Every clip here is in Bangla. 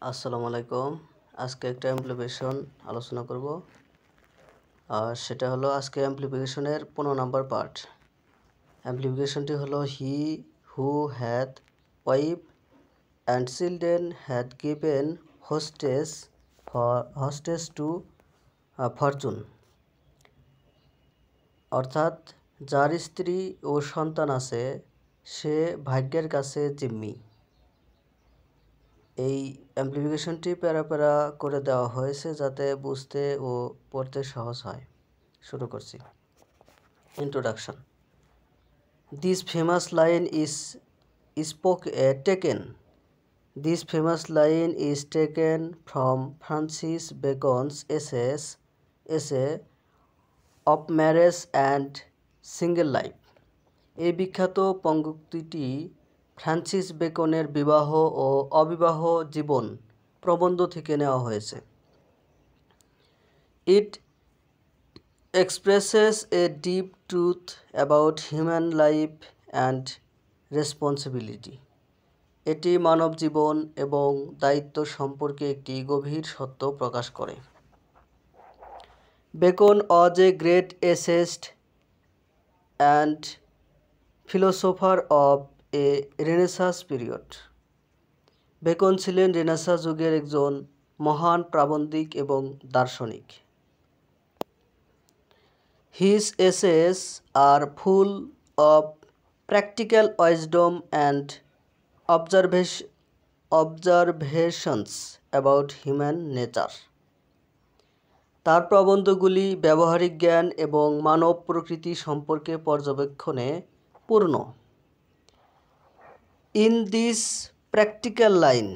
আসসালামু আলাইকুম। আজকে একটা অ্যাম্প্লিফিকেশন আলোচনা করব। সেটা হলো আজকে অ্যাম্প্লিফিকেশনের 15 নাম্বার পার্ট। অ্যাম্প্লিফিকেশনটি হলো he who had wife and children had given hostages to fortune. অর্থাৎ যার স্ত্রী ও সন্তান আছে সে ভাগ্যের কাছে জিম্মি। এই অ্যাম্প্লিফিকেশনটি প্যারা প্যারা করে দেওয়া হয়েছে যাতে বুঝতে ও পড়তে সহজ হয়। শুরু করছি। Introduction. This famous line is taken from Francis Bacon's essay of marriage and single life. এই বিখ্যাত পঙ্ক্তিটি ফ্রান্সিস বেকনের বিবাহ ও অবিবাহ জীবন প্রবন্ধ থেকে নেওয়া হয়েছে। It expresses a deep truth about human life and responsibility. এটি মানব জীবন এবং দায়িত্ব সম্পর্কে একটি গভীর সত্য প্রকাশ করে। Beacon was a great essayist and philosopher of a Renaissance period. Beacon ছিলেন রেনেসাঁ যুগের একজন মহান প্রাবন্ধিক এবং দার্শনিক। His essays are full of practical wisdom and observations about human nature. তার প্রবন্ধগুলি ব্যবহারিক জ্ঞান এবং মানব প্রকৃতি সম্পর্কে পর্যবেক্ষণে পূর্ণ। In this particular line,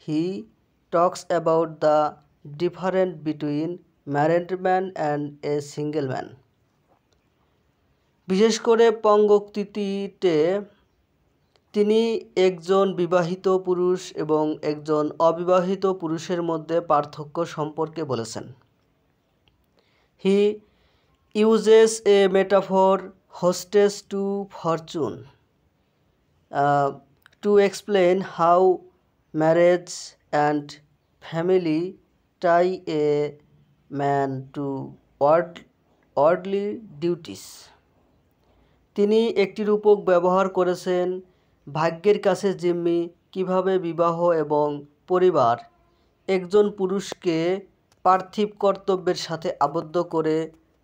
he talks about the difference between married man and a single man. বিশেষ করে পঙ্ক্তিটিতে তিনি একজন বিবাহিত পুরুষ এবং একজন অবিবাহিত পুরুষের মধ্যে পার্থক্য সম্পর্কে বলেছেন। He uses a metaphor, hostess to fortune, to explain how marriage and family tie a man to worldly duties. তিনি একটি রূপক ব্যবহার করেছেন ভাগ্যের কাছে জিম্মি কিভাবে বিবাহ এবং পরিবার একজন পুরুষকে পার্থিব কর্তব্যের সাথে আবদ্ধ করে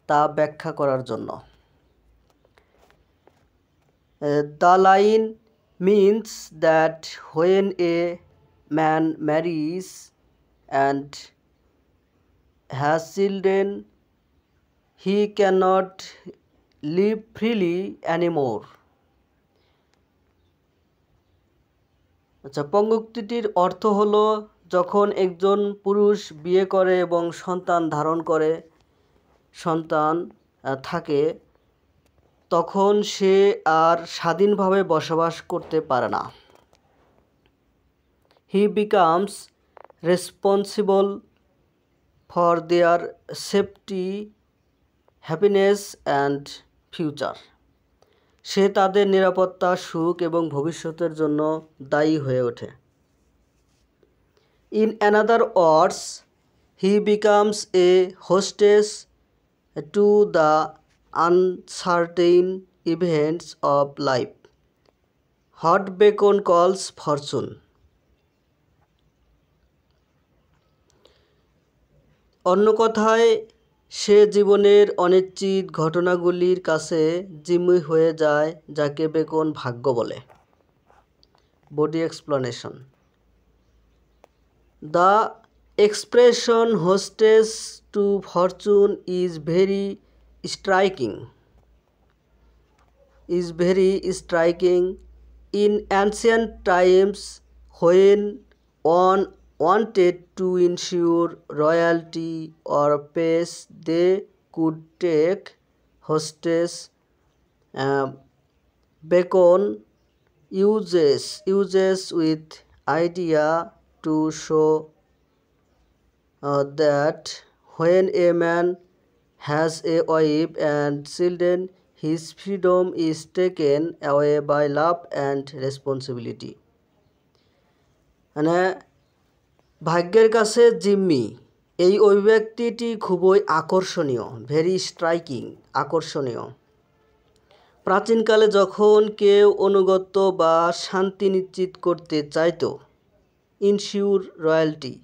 তা ব্যাখ্যা করার জন্য। The line means that when a man marries and has children, he cannot live freely anymore. পঙ্ক্তিটির অর্থ হলো যখন একজন পুরুষ বিয়ে করে এবং সন্তান থাকে তখন সে আর স্বাধীনভাবে বসবাস করতে পারে না। He becomes responsible for their safety, happiness and future. সে তাদের নিরাপত্তা, সুখ এবং ভবিষ্যতের জন্য দায়ী হয়ে ওঠে। In another words, he becomes a hostess to the uncertain events of life, what Bacon calls fortune. অন্য কথায় সে জীবনের অনিশ্চিত ঘটনাগুলির কাছে জিম্মি হয়ে যায় যাকে বেকন ভাগ্য বলে। Body explanation. The expression hostess to fortune is very striking. In ancient times, when one wanted to ensure royalty or peace, they could take hostess. Bacon uses with idea to show that when a man has a wife and children, his freedom is taken away by love and responsibility. মানে ভাগ্যের কাছে জিম্মি, এই অভিব্যক্তিটি খুবই আকর্ষণীয়, ভেরি স্ট্রাইকিং, আকর্ষণীয়। প্রাচীনকালে যখন কেউ অনুগত্য বা শান্তি নিশ্চিত করতে চাইতো, ইনশিওর রয়্যালটি,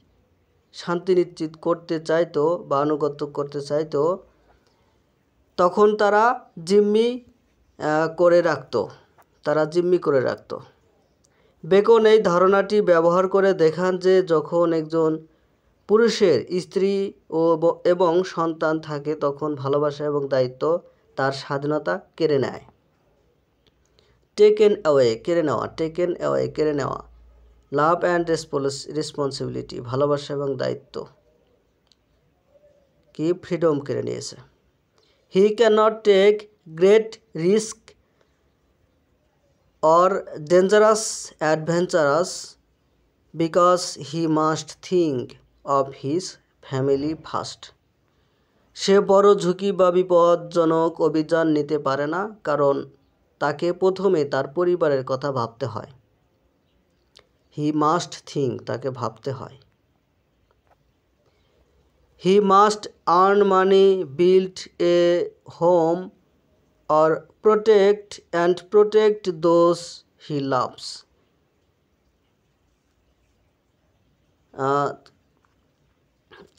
শান্তি নিশ্চিত করতে চাইতো বা আনুগত্য করতে চাইতো, তখন তারা জিম্মি করে রাখতো। বেকন এই ধারণাটি ব্যবহার করে দেখান যে যখন একজন পুরুষের স্ত্রী এবং সন্তান থাকে তখন ভালোবাসা এবং দায়িত্ব তার স্বাধীনতা কেড়ে নেয়। টেকেন অ্যাওয়ে, কেড়ে নেওয়া। লাভ অ্যান্ড রেসপন্সিবিলিটি, ভালোবাসা এবং দায়িত্ব কি ফ্রিডম কেড়ে নিয়েছে। He can not take great risk or dangerous adventures because he must think of his family first. সে বড় ঝুঁকি বা বিপজ্জনক অভিযান নিতে পারে না কারণ তাকে প্রথমে তার পরিবারের কথা ভাবতে হয়। হি মাস্ট থিঙ্ক, তাকে ভাবতে হয়। He must earn money, build a home or protect those he loves.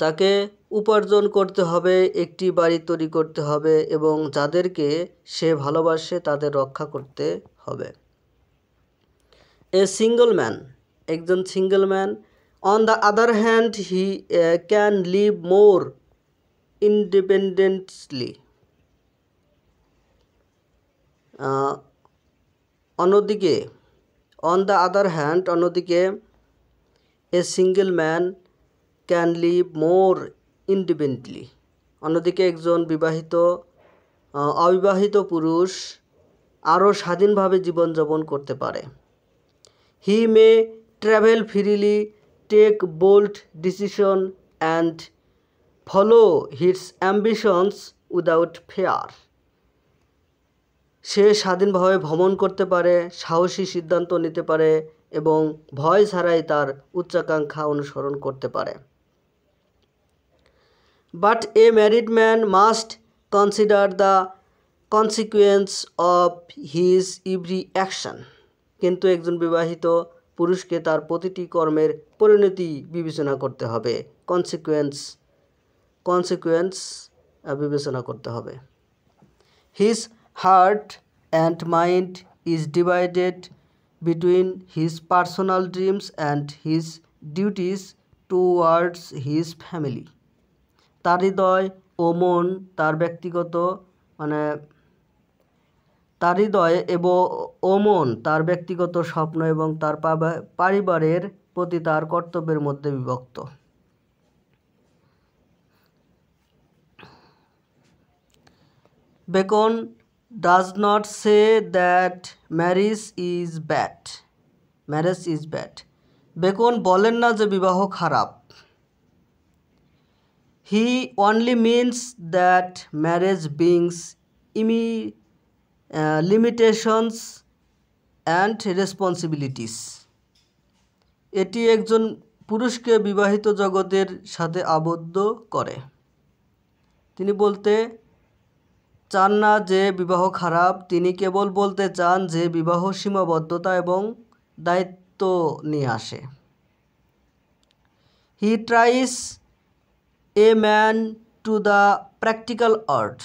তাকে উপার্জন করতে হবে, একটি বাড়ি তৈরি করতে হবে এবং যাদেরকে সে ভালোবাসে তাদের রক্ষা করতে হবে। একজন single man on the other hand he can live more independently. অন্যদিকে a single man can live more independently. অন্যদিকে একজন অবিবাহিত পুরুষ আরও স্বাধীনভাবে জীবনযাপন করতে পারে। He may travel freely, take bold decision and follow his ambitions without fear. সে স্বাধীনভাবে ভ্রমণ করতে পারে, সাহসী সিদ্ধান্ত নিতে পারে এবং ভয় ছাড়াই তার উচ্চাকাঙ্ক্ষা অনুসরণ করতে পারে। But A married man must consider the consequence of his every action. কিন্তু একজন বিবাহিত পুরুষকে তার প্রতিটি কর্মের পরিণতি বিবেচনা করতে হবে, কনসিকুয়েন্স বিবেচনা করতে হবে। His heart and mind is divided between his personal dreams and his duties towards his family. তার হৃদয় ও মন তার ব্যক্তিগত স্বপ্ন এবং তার পরিবারের প্রতি তার কর্তব্যের মধ্যে বিভক্ত। Beacon does not say that marriage is bad. Beacon বলেন না যে বিবাহ খারাপ। He only means that marriage brings limitations and responsibilities. এটি একজন পুরুষকে বিবাহিত জগতের সাথে আবদ্ধ করে। তিনি বলতে চান না যে বিবাহ খারাপ, তিনি কেবল বলতে চান যে বিবাহ সীমাবদ্ধতা এবং দায়িত্ব নিয়ে আসে। হি thrice a man to the practical art.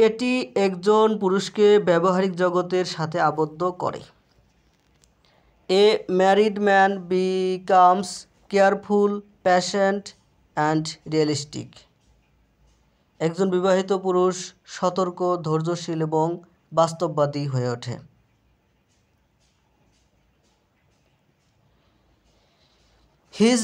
এটি একজন পুরুষকে ব্যবহারিক জগতের সাথে আবদ্ধ করে। এ married man becomes careful, patient and realistic. একজন বিবাহিত পুরুষ সতর্ক, ধৈর্যশীল এবং বাস্তববাদী হয়ে ওঠে। His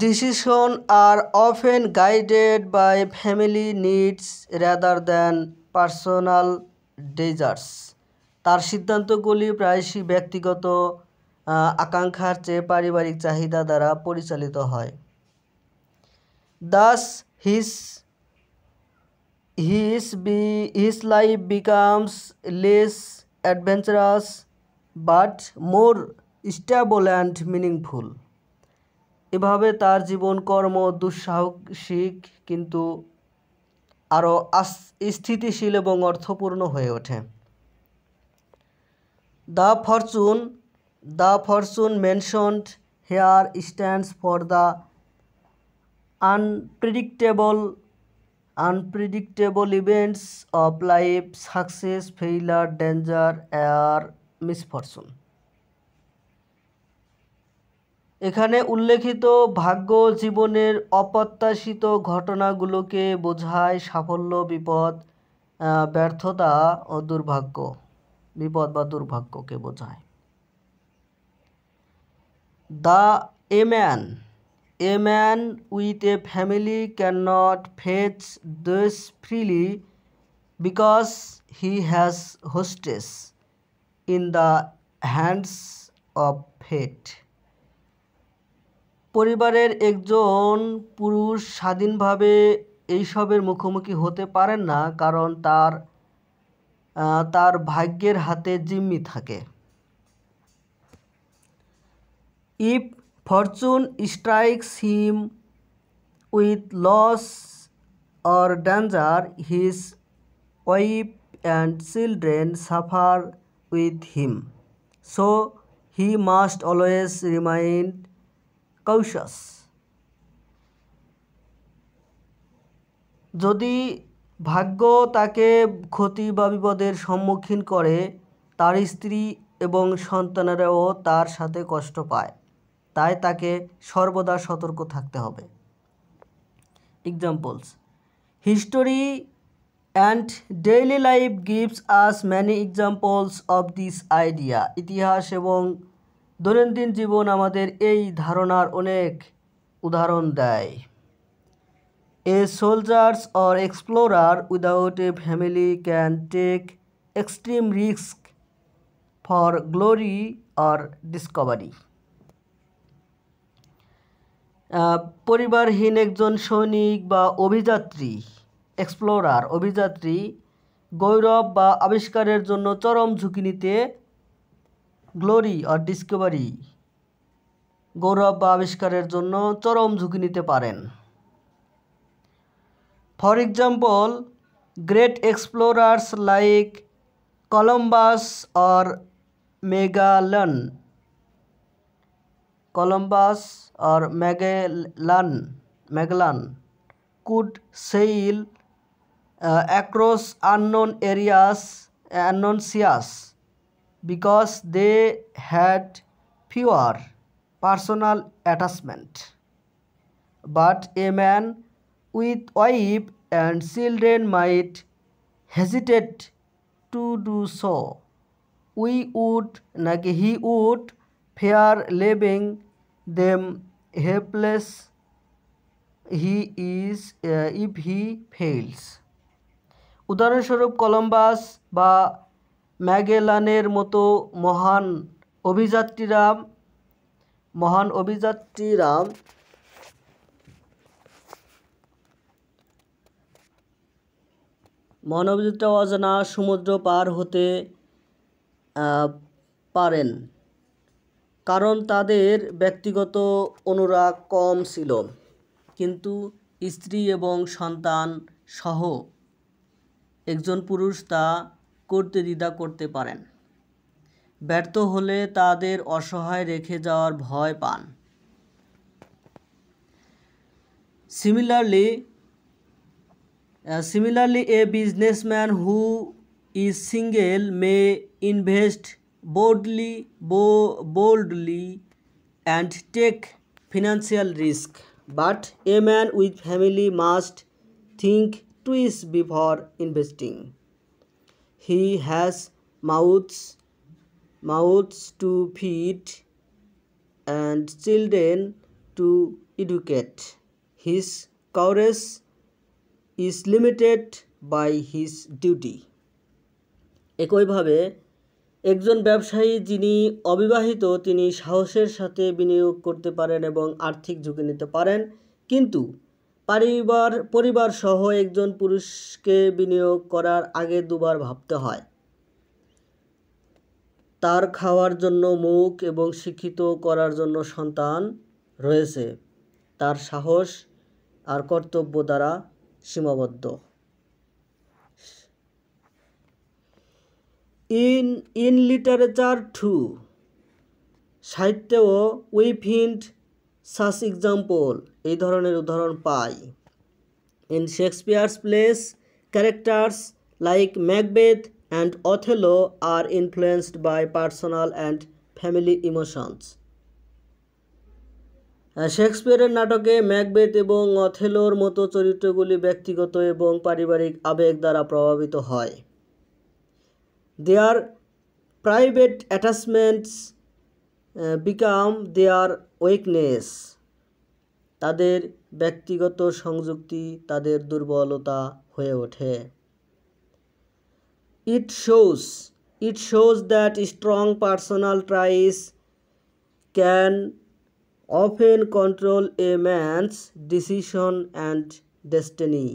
decisions are often guided by family needs rather than personal desires. তার সিদ্ধান্তগুলি প্রায়শই ব্যক্তিগত আকাঙ্ক্ষার চেয়ে পারিবারিক চাহিদা দ্বারা পরিচালিত হয়। Thus, his his life becomes less adventurous but more stable and meaningful. এভাবে তার জীবন কর্ম দুঃসাহসিক কিন্তু আরও স্থিতিশীল এবং অর্থপূর্ণ হয়ে ওঠে। The fortune mentioned here stands for the unpredictable events of life, success, failure, danger, or misfortune. এখানে উল্লেখিত ভাগ্য জীবনের অপ্রত্যাশিত ঘটনাগুলোকে বোঝায়, সাফল্য, বিপদ, ব্যর্থতা ও দুর্ভাগ্য, বিপদ বা দুর্ভাগ্যকে বোঝায়। A man with a family cannot face this freely because he has hostage in the hands of fate. পরিবারের একজন পুরুষ স্বাধীনভাবে এইসবের মুখোমুখি হতে পারেন না, কারণ তার ভাগ্যের হাতে জিম্মি থাকে। If fortune strikes him with loss or danger, his wife and children suffer with him. So he must always remain cautious. যদি ভাগ্য তাকে ক্ষতি বা বিপদের সম্মুখীন করে, তার স্ত্রী এবং সন্তানেরাও তার সাথে কষ্ট পায়, তাই তাকে সর্বদা সতর্ক থাকতে হবে। Examples: History and daily life gives us many examples of this idea. ইতিহাস এবং দৈনন্দিন জীবন আমাদের এই ধারণার অনেক উদাহরণ দেয়। A soldier or explorer without a family can take extreme risk for glory or discovery. পরিবারহীন একজন সৈনিক বা অভিযাত্রী, এক্সপ্লোরার অভিযাত্রী, গৌরব বা আবিষ্কারের জন্য চরম ঝুঁকি নিতে, গ্লোরি অর ডিসকভারি, গৌরব বা আবিষ্কারের জন্য চরম ঝুঁকি নিতে পারেন। For example, great explorers like Columbus or Magellan could sail across unknown seas because they had fewer personal attachment. But a man with wife and children might hesitate to do so. He would fear leaving them helpless if he fails. উদাহরণস্বরূপ, কলম্বাস বা ম্যাগেলানের মতো মহান অভিযাত্রীরা অজানা সমুদ্র পার হতে পারেন, কারণ তাদের ব্যক্তিগত অনুরাগ কম ছিল, কিন্তু স্ত্রী এবং সন্তান সহ একজন পুরুষ তা করতে দ্বিধা করতে পারেন। ব্যর্থ হলে তাদের অসহায় রেখে যাওয়ার ভয় পান। Similarly, a businessman who is single may invest boldly and take financial risk, but a man with family must think twice before investing. He has mouths to feed and children to educate. His courage is limited by his duty. একইভাবে একজন ব্যবসায়ী যিনি অবিবাহিত তিনি সাহসের সাথে বিনিয়োগ করতে পারেন এবং আর্থিক ঝুঁকি নিতে পারেন, কিন্তু পরিবার সহ একজন পুরুষকে বিনিয়োগ করার আগে দুবার ভাবতে হয়। তার খাওয়ার জন্য মুখ এবং শিক্ষিত করার জন্য সন্তান রয়েছে। তার সাহস আর কর্তব্য দ্বারা সীমাবদ্ধ। ইন লিটারেচার টু, সাহিত্যেও উই ফিন্ড সাচ এক্সাম্পল, এই ধরনের উদাহরণ পাই। In Shakespeare's plays, characters like Macbeth and Othello are influenced by personal and family emotions. শেক্সপিয়ারের নাটকে ম্যাকবেথ এবং অথেলোর মতো চরিত্রগুলি ব্যক্তিগত এবং পারিবারিক আবেগ দ্বারা প্রভাবিত হয়। Their private attachments become their weakness. তাদের ব্যক্তিগত সংযুক্তি তাদের দুর্বলতা হয়ে ওঠে। It shows that strong personal ties can often control a man's decision and destiny.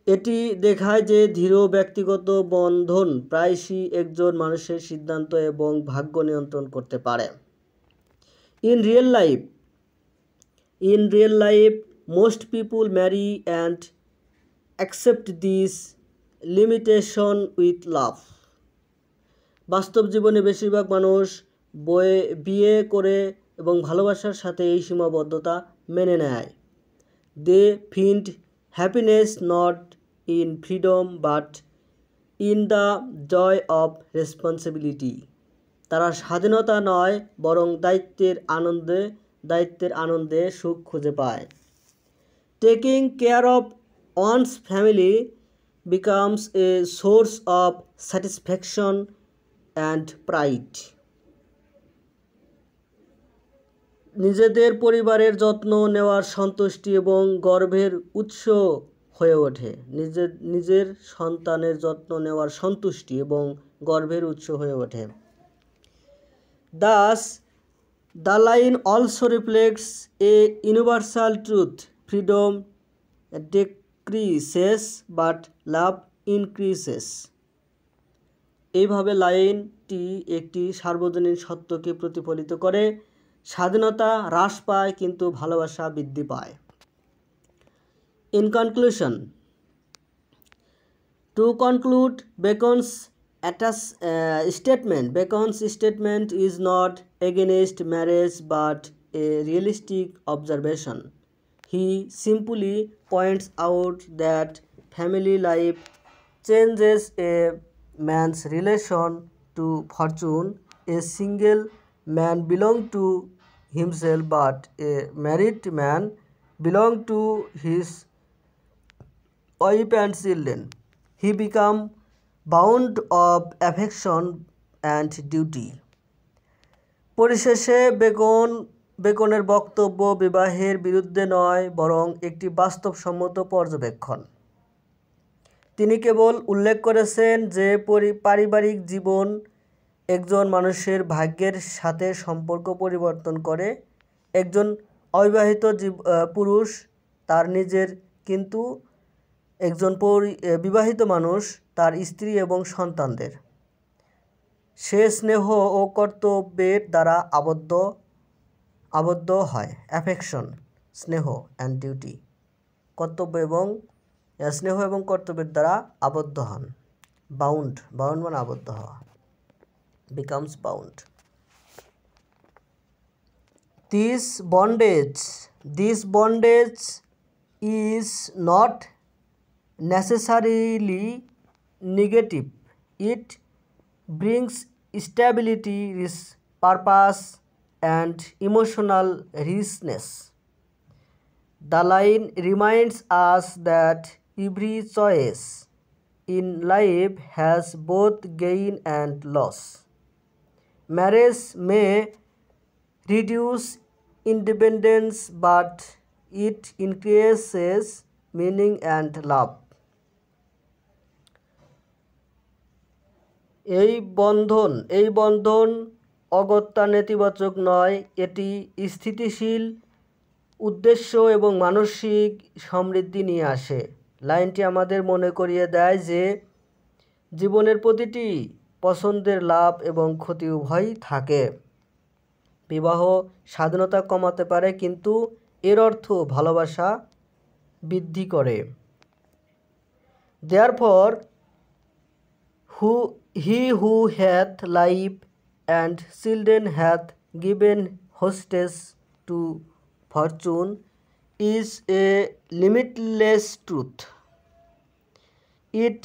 এটি দেখায় যে দৃঢ় ব্যক্তিগত বন্ধন প্রায়শই একজন মানুষের সিদ্ধান্ত এবং ভাগ্য নিয়ন্ত্রণ করতে পারে। In real life, most people marry and accept this limitation with love. বাস্তব জীবনে বেশিরভাগ মানুষ বিয়ে করে এবং ভালোবাসার সাথে এই সীমাবদ্ধতা মেনে নেয়। They find happiness not in freedom but in the joy of responsibility. তারা স্বাধীনতা নয় বরং দায়িত্বের আনন্দে সুখ খুঁজে পায়। Taking care of one's family becomes a source of satisfaction and pride. নিজেদের পরিবারের যত্ন নেওয়ার সন্তুষ্টি এবং গর্বের উৎস হয়ে ওঠে। নিজের সন্তানের যত্ন নেওয়ার সন্তুষ্টি এবং গর্বের উৎস হয়ে ওঠে। Thus, the line also reflects a universal truth: freedom decreases but love increases. এইভাবে লাইনটি একটি সার্বজনীন সত্যকে প্রতিফলিত করে। স্বাধীনতা হ্রাস পায় কিন্তু ভালোবাসা বৃদ্ধি পায়। In conclusion, to conclude Bacon's statement is not against marriage but a realistic observation. He simply points out that family life changes a man's relation to fortune. A single man belongs to himself but a married man belongs to his wife and children. He becomes bound of affection and duty. পরিশেষে বেকনের বক্তব্য বিবাহের বিরুদ্ধে নয় বরং একটি বাস্তবসম্মত পর্যবেক্ষণ। তিনি কেবল উল্লেখ করেছেন যে পারিবারিক জীবন একজন মানুষের ভাগ্যের সাথে সম্পর্ক পরিবর্তন করে। একজন অবিবাহিত পুরুষ তার নিজের, কিন্তু একজন বিবাহিত মানুষ তার স্ত্রী এবং সন্তানদের। সে স্নেহ ও কর্তব্যের দ্বারা আবদ্ধ হয়। অ্যাফেকশন, স্নেহ অ্যান্ড ডিউটি, স্নেহ এবং কর্তব্যের দ্বারা আবদ্ধ হন। বাউন্ড মানে আবদ্ধ হওয়া। becomes bound. This bondage is not necessarily negative. It brings stability, purpose, and emotional richness. The line reminds us that every choice in life has both gain and loss. Marriage may reduce independence, but it increases meaning and love. এই বন্ধন অগত্যা নেতিবাচক নয়, এটি স্থিতিশীল উদ্দেশ্য এবং মানসিক সমৃদ্ধি নিয়ে আসে। লাইনটি আমাদের মনে করিয়ে দেয় যে জীবনের প্রতিটি পছন্দের লাভ এবং ক্ষতি উভয়ই থাকে। বিবাহ স্বাধীনতা কমাতে পারে, কিন্তু এর অর্থ ভালোবাসা বৃদ্ধি করে। Therefore, he who hath life and children hath given hostage to fortune is a limitless truth. It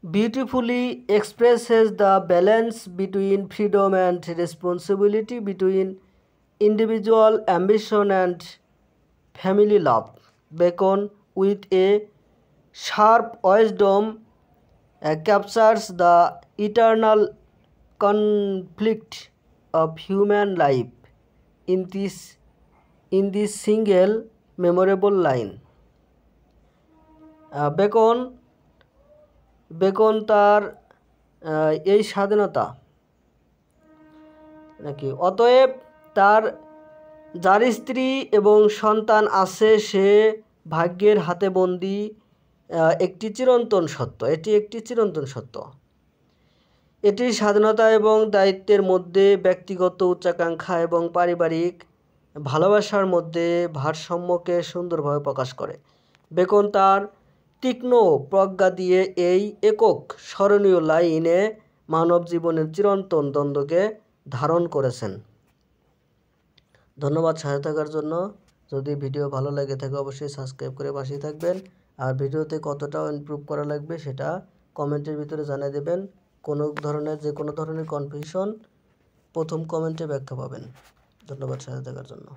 beautifully expresses the balance between freedom and responsibility, between individual ambition and family love. Bacon, with a sharp wisdom, captures the eternal conflict of human life in this single memorable line. Beacon তার এই স্বাধীনতা নাকি অতএব তার যার স্ত্রী এবং সন্তান আছে সে ভাগ্যের হাতে বন্দী একটি চিরন্তন সত্য। এটি একটি চিরন্তন সত্য। এটি স্বাধীনতা এবং দায়িত্বের মধ্যে ব্যক্তিগত উচ্চাকাঙ্ক্ষা এবং পারিবারিক ভালোবাসার মধ্যে ভারসাম্যকে সুন্দরভাবে প্রকাশ করে। বেকন তার তীক্ষ্ণ প্রজ্ঞা দিয়ে এই একক স্মরণীয় লাইনে মানব জীবনের চিরন্তন দ্বন্দ্বকে ধারণ করেছেন। ধন্যবাদ সাথে থাকার জন্য। যদি ভিডিও ভালো লাগে থাকে অবশ্যই সাবস্ক্রাইব করে পাশেই থাকবেন। আর ভিডিওতে কতটা ইমপ্রুভ করা লাগবে সেটা কমেন্টের ভিতরে জানিয়ে দেবেন। যে কোনো ধরনের কনফিউশন প্রথম কমেন্টে ব্যাখ্যা পাবেন। ধন্যবাদ সাথে থাকার জন্য।